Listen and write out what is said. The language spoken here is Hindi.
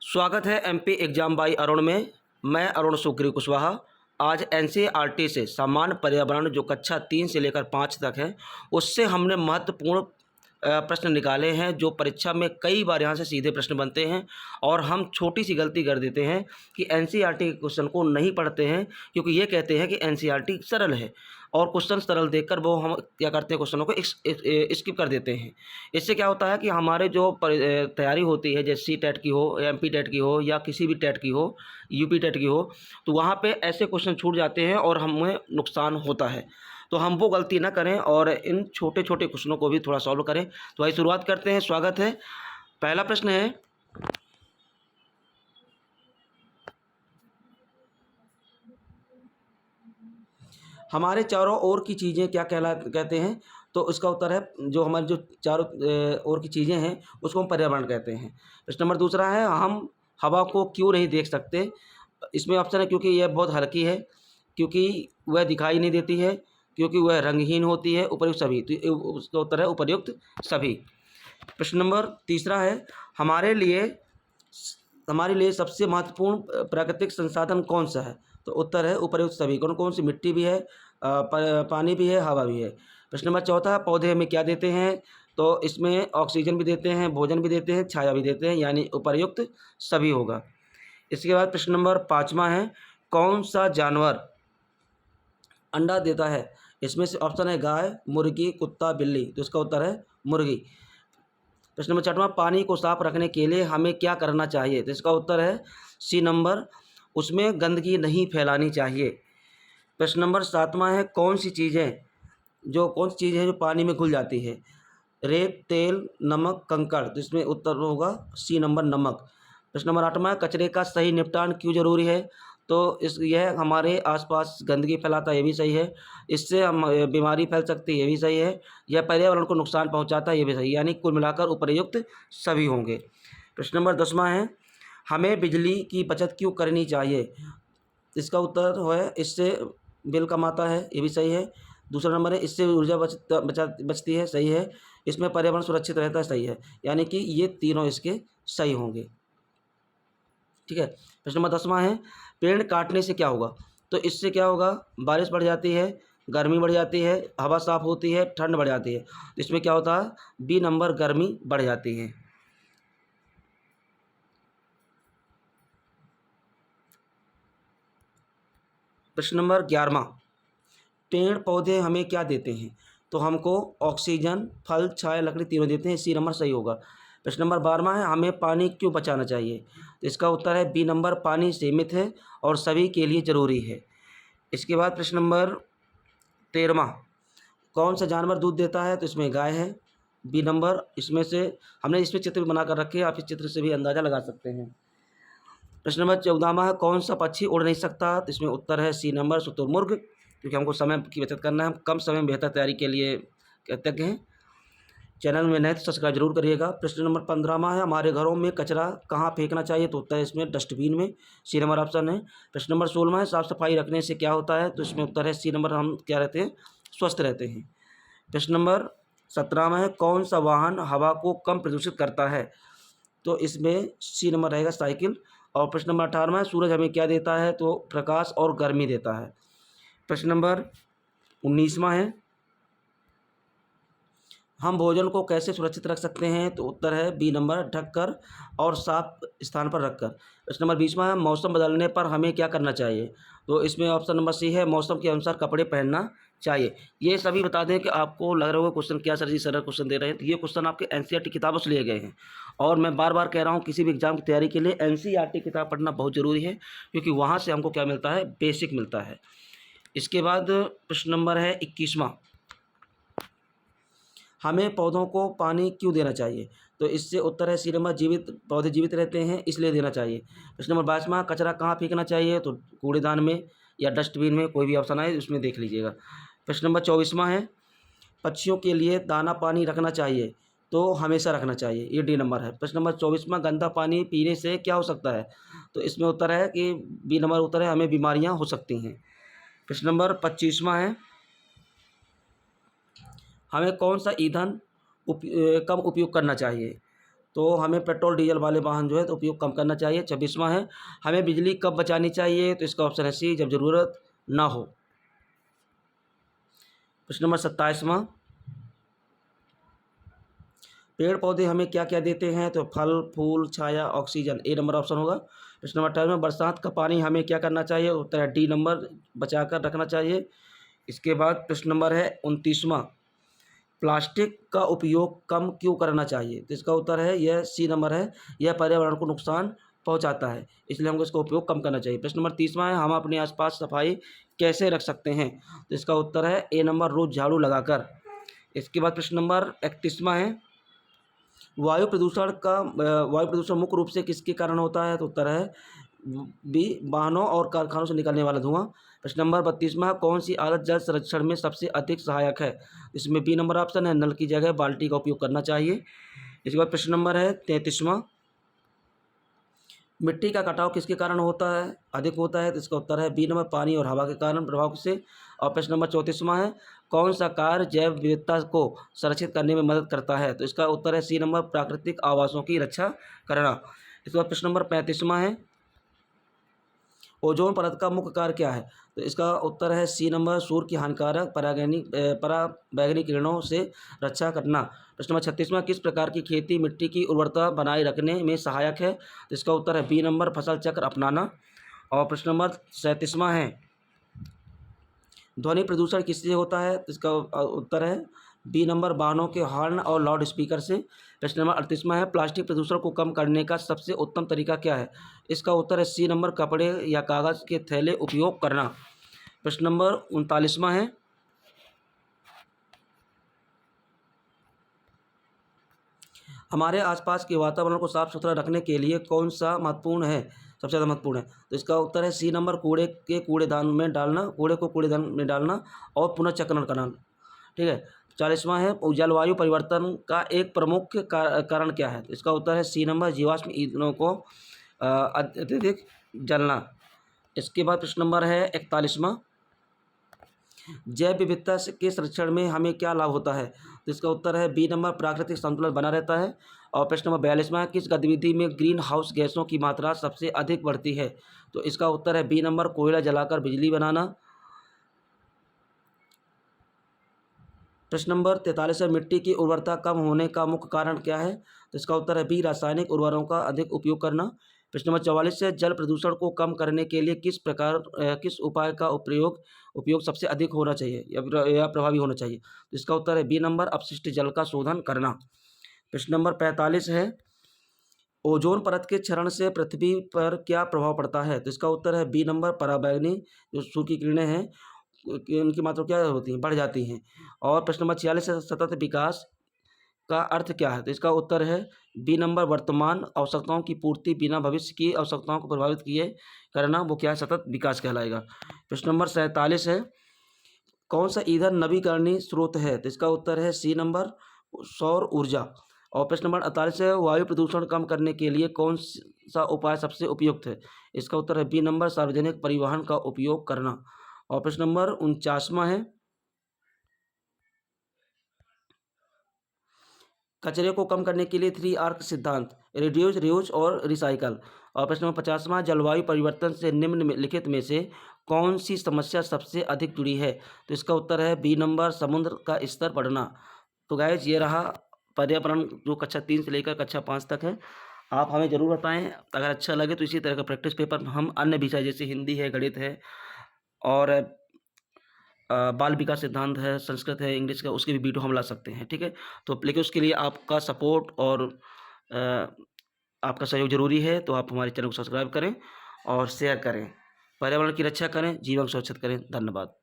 स्वागत है एमपी एग्जाम बाई अरुण में। मैं अरुण सुग्रीव कुशवाहा। आज एनसीईआरटी से सामान्य पर्यावरण जो कक्षा 3 से लेकर 5 तक है, उससे हमने महत्वपूर्ण प्रश्न निकाले हैं जो परीक्षा में कई बार यहाँ से सीधे प्रश्न बनते हैं। और हम छोटी सी गलती कर देते हैं कि एनसीईआरटी के क्वेश्चन को नहीं पढ़ते हैं, क्योंकि ये कहते हैं कि एनसीईआरटी सरल है और क्वेश्चन सरल देखकर वो हम क्या करते हैं, क्वेश्चनों को स्किप कर देते हैं। इससे क्या होता है कि हमारे जो तैयारी होती है, जैसे सी टेट की हो, एमपी टेट की हो या किसी भी टेट की हो, यूपी टेट की हो, तो वहाँ पे ऐसे क्वेश्चन छूट जाते हैं और हमें नुकसान होता है। तो हम वो गलती ना करें और इन छोटे छोटे क्वेश्चनों को भी थोड़ा सॉल्व करें। तो आइए शुरुआत करते हैं। स्वागत है। पहला प्रश्न है, हमारे चारों ओर की चीज़ें क्या कहते हैं। तो इसका उत्तर है, जो हमारी जो चारों ओर की चीज़ें हैं उसको हम पर्यावरण कहते हैं। प्रश्न नंबर दूसरा है, हम हवा को क्यों नहीं देख सकते। इसमें ऑप्शन है, क्योंकि यह बहुत हल्की है, क्योंकि वह दिखाई नहीं देती है, क्योंकि वह रंगहीन होती है, उपर्युक्त सभी। तो उसका उत्तर है उपर्युक्त सभी। प्रश्न नंबर तीसरा है, हमारे लिए सबसे महत्वपूर्ण प्राकृतिक संसाधन कौन सा है। तो उत्तर है उपर्युक्त सभी। कौन कौन सी मिट्टी भी है, पानी भी है, हवा भी है। प्रश्न नंबर चौथा, पौधे हमें क्या देते हैं। तो इसमें ऑक्सीजन भी देते हैं, भोजन भी देते हैं, छाया भी देते हैं, यानी उपर्युक्त सभी होगा। इसके बाद प्रश्न नंबर पाँचवा है, कौन सा जानवर अंडा देता है। इसमें से ऑप्शन है गाय, मुर्गी, कुत्ता, बिल्ली। तो इसका उत्तर है मुर्गी। प्रश्न नंबर छठवां, पानी को साफ रखने के लिए हमें क्या करना चाहिए। तो इसका उत्तर है सी नंबर, उसमें गंदगी नहीं फैलानी चाहिए। प्रश्न नंबर सातवां है, कौन सी चीज़ है जो पानी में घुल जाती है। रेत, तेल, नमक, कंकड़। तो इसमें उत्तर होगा सी नंबर, नमक। प्रश्न नंबर आठवां है, कचरे का सही निपटान क्यों जरूरी है। तो यह हमारे आसपास गंदगी फैलाता है, ये भी सही है। इससे हम बीमारी फैल सकती है, ये भी सही है। यह पर्यावरण को नुकसान पहुंचाता है, ये भी सही है। यानी कुल मिलाकर उपर्युक्त सभी होंगे। प्रश्न नंबर 10वां है, हमें बिजली की बचत क्यों करनी चाहिए। इसका उत्तर है इससे बिल कम आता है, ये भी सही है। दूसरा नंबर है, इससे ऊर्जा बचती है, सही है। इसमें पर्यावरण सुरक्षित रहता है, सही है। यानी कि ये तीनों इसके सही होंगे। ठीक है। प्रश्न नंबर 10वां है, पेड़ काटने से क्या होगा। तो इससे क्या होगा, बारिश बढ़ जाती है, गर्मी बढ़ जाती है, हवा साफ होती है, ठंड बढ़ जाती है। तो इसमें क्या होता है, बी नंबर, गर्मी बढ़ जाती है। प्रश्न नंबर 11वां, पेड़ पौधे हमें क्या देते हैं। तो हमको ऑक्सीजन, फल, छाया, लकड़ी तीनों देते हैं, सी नंबर सही होगा। प्रश्न नंबर 12वां है, हमें पानी क्यों बचाना चाहिए। तो इसका उत्तर है बी नंबर, पानी सीमित है और सभी के लिए ज़रूरी है। इसके बाद प्रश्न नंबर 13वां, कौन सा जानवर दूध देता है। तो इसमें गाय है, बी नंबर। इसमें से हमने इसमें चित्र भी बनाकर रखे हैं, आप इस चित्र से भी अंदाज़ा लगा सकते हैं। प्रश्न नंबर 14वां है, कौन सा पक्षी उड़ नहीं सकता। तो इसमें उत्तर है सी नंबर, शुतुरमुर्ग। क्योंकि हमको समय की बचत करना है, हम कम समय में बेहतर तैयारी के लिए कृतज्ञ हैं। चैनल में नए तो सब्सक्राइब जरूर करिएगा। प्रश्न नंबर 15वां है, हमारे घरों में कचरा कहाँ फेंकना चाहिए। तो उत्तर है इसमें डस्टबिन में, सी नंबर ऑप्शन है। प्रश्न नंबर 16वां है, साफ सफाई रखने से क्या होता है। तो इसमें उत्तर है सी नंबर, हम क्या रहते हैं, स्वस्थ रहते हैं। प्रश्न नंबर 17वां है, कौन सा वाहन हवा को कम प्रदूषित करता है। तो इसमें सी नंबर रहेगा, साइकिल। और प्रश्न नंबर 18वां है, सूरज हमें क्या देता है। तो प्रकाश और गर्मी देता है। प्रश्न नंबर 19वां है, हम भोजन को कैसे सुरक्षित रख सकते हैं। तो उत्तर है बी नंबर, ढककर और साफ स्थान पर रखकर। प्रश्न नंबर 20वां है, मौसम बदलने पर हमें क्या करना चाहिए। तो इसमें ऑप्शन नंबर सी है, मौसम के अनुसार कपड़े पहनना चाहिए। ये सभी बता दें कि आपको लग रहा होगा क्वेश्चन क्या सर जी सरल क्वेश्चन दे रहे हैं, तो ये क्वेश्चन आपके एनसीईआरटी किताबों से लिए गए हैं। और मैं बार बार कह रहा हूँ, किसी भी एग्जाम की तैयारी के लिए एनसीईआरटी किताब पढ़ना बहुत ज़रूरी है, क्योंकि वहाँ से हमको क्या मिलता है, बेसिक मिलता है। इसके बाद प्रश्न नंबर है 21वां, हमें पौधों को पानी क्यों देना चाहिए। तो इससे उत्तर है सी नंबर, पौधे जीवित रहते हैं इसलिए देना चाहिए। प्रश्न नंबर 22वां, कचरा कहाँ फेंकना चाहिए। तो कूड़ेदान में या डस्टबिन में, कोई भी ऑप्शन आए उसमें देख लीजिएगा। प्रश्न नंबर 24वां है, पक्षियों के लिए दाना पानी रखना चाहिए। तो हमेशा रखना चाहिए, ये डी नंबर है। प्रश्न नंबर 24वां, गंदा पानी पीने से क्या हो सकता है। तो इसमें उत्तर है कि बी नंबर उत्तर है, हमें बीमारियाँ हो सकती हैं। प्रश्न नंबर 25वां है, हमें कौन सा ईंधन कम उपयोग करना चाहिए। तो हमें पेट्रोल डीजल वाले वाहन जो है तो उपयोग कम करना चाहिए। 26वां है, हमें बिजली कब बचानी चाहिए? तो इसका ऑप्शन है सी, जब ज़रूरत ना हो। प्रश्न नंबर 27वां, पेड़ पौधे हमें क्या क्या देते हैं? तो फल, फूल, छाया, ऑक्सीजन, ए नंबर ऑप्शन होगा। प्रश्न नंबर 28वां, बरसात का पानी हमें क्या करना चाहिए? उत्तर है डी नंबर, बचा कर रखना चाहिए। इसके बाद प्रश्न नंबर है 29वां, प्लास्टिक का उपयोग कम क्यों करना चाहिए? तो इसका उत्तर है यह सी नंबर है, यह पर्यावरण को नुकसान पहुंचाता है, इसलिए हमको इसका उपयोग कम करना चाहिए। प्रश्न नंबर 30वां है, हम अपने आसपास सफाई कैसे रख सकते हैं? तो इसका उत्तर है ए नंबर, रोज झाड़ू लगाकर। इसके बाद प्रश्न नंबर 31वां है, वायु प्रदूषण मुख्य रूप से किसके कारण होता है? तो उत्तर है बी, वाहनों और कारखानों से निकलने वाला धुआं। प्रश्न नंबर 32वां, कौन सी आदत जल संरक्षण में सबसे अधिक सहायक है? इसमें बी नंबर ऑप्शन है, नल की जगह बाल्टी का उपयोग करना चाहिए। इसके बाद प्रश्न नंबर है 33वां, मिट्टी का कटाव किसके कारण होता है, अधिक होता है? तो इसका उत्तर है बी नंबर, पानी और हवा के कारण प्रभाव से। और प्रश्न नंबर 34वां है, कौन सा कार्य जैव विविधता को संरक्षित करने में मदद करता है? तो इसका उत्तर है सी नंबर, प्राकृतिक आवासों की रक्षा करना। इसके बाद प्रश्न नंबर 35वां है, ओजोन परत का मुख्य कार्य क्या है? तो इसका उत्तर है सी नंबर, सूर्य की हानिकारक पराबैंगनी किरणों से रक्षा करना। प्रश्न नंबर 36वां, किस प्रकार की खेती मिट्टी की उर्वरता बनाए रखने में सहायक है? तो इसका उत्तर है बी नंबर, फसल चक्र अपनाना। और प्रश्न नंबर 37वां है, ध्वनि प्रदूषण किससे होता है? तो इसका उत्तर है बी नंबर, वाहनों के हॉर्न और लाउड स्पीकर से। प्रश्न नंबर 38वां है, प्लास्टिक प्रदूषण को कम करने का सबसे उत्तम तरीका क्या है? इसका उत्तर है सी नंबर, कपड़े या कागज़ के थैले उपयोग करना। प्रश्न नंबर 39वां है, हमारे आसपास के वातावरण को साफ सुथरा रखने के लिए कौन सा महत्वपूर्ण है, सबसे ज़्यादा महत्वपूर्ण है? तो इसका उत्तर है सी नंबर, कूड़े को कूड़ेदान में डालना और पुनर्चक्रण करना। ठीक है। 40वां है, जलवायु परिवर्तन का एक प्रमुख कारण क्या है? तो इसका उत्तर है सी नंबर, जीवाश्म ईंधनों को अत्यधिक जलना। इसके बाद प्रश्न नंबर है 41वां, जैव विविधता के संरक्षण में हमें क्या लाभ होता है? तो इसका उत्तर है बी नंबर, प्राकृतिक संतुलन बना रहता है। और प्रश्न नंबर 42वां, किस गतिविधि में ग्रीन हाउस गैसों की मात्रा सबसे अधिक बढ़ती है? तो इसका उत्तर है बी नंबर, कोयला जलाकर बिजली बनाना। प्रश्न नंबर 43 है, मिट्टी की उर्वरता कम होने का मुख्य कारण क्या है? तो इसका उत्तर है बी, रासायनिक उर्वरकों का अधिक उपयोग करना। प्रश्न नंबर 44 है, जल प्रदूषण को कम करने के लिए किस उपाय का उपयोग सबसे अधिक होना चाहिए या प्रभावी होना चाहिए? तो इसका उत्तर है बी नंबर, अपशिष्ट जल का शोधन करना। प्रश्न नंबर 45 है, ओजोन परत के क्षरण से पृथ्वी पर क्या प्रभाव पड़ता है? तो इसका उत्तर है बी नंबर, पराबैंगनी जो सूर्य की किरणें हैं कि उनकी मात्रा क्या होती हैं, बढ़ जाती हैं। और प्रश्न नंबर 46 है, सतत विकास का अर्थ क्या है? तो इसका उत्तर है बी नंबर, वर्तमान आवश्यकताओं की पूर्ति बिना भविष्य की आवश्यकताओं को प्रभावित किए करना, वो क्या है, सतत विकास कहलाएगा। प्रश्न नंबर 47 है, कौन सा ईंधन नवीकरणीय स्रोत है? तो इसका उत्तर है सी नंबर, सौर ऊर्जा। और प्रश्न नंबर 48 है, वायु प्रदूषण कम करने के लिए कौन सा उपाय सबसे उपयुक्त है? इसका उत्तर है बी नंबर, सार्वजनिक परिवहन का उपयोग करना। और प्रश्न नंबर 49वां है, कचरे को कम करने के लिए 3R सिद्धांत, रिड्यूस, रीयूज और रिसाइकल। और प्रश्न नंबर 50वां, जलवायु परिवर्तन से निम्नलिखित में से कौन सी समस्या सबसे अधिक जुड़ी है? तो इसका उत्तर है बी नंबर, समुद्र का स्तर बढ़ना। तो गाइज ये रहा पर्यावरण जो कक्षा 3 से लेकर कक्षा 5 तक है। आप हमें ज़रूर बताएं, अगर अच्छा लगे तो इसी तरह का प्रैक्टिस पेपर हम अन्य विषय जैसे हिंदी है, गणित है और बाल विकास सिद्धांत है, संस्कृत है, इंग्लिश का, उसके भी वीडियो हम ला सकते हैं। ठीक है। तो लेकिन उसके लिए आपका सपोर्ट और आपका सहयोग ज़रूरी है। तो आप हमारे चैनल को सब्सक्राइब करें और शेयर करें, पर्यावरण की रक्षा करें, जीवन को सुरक्षित करें। धन्यवाद।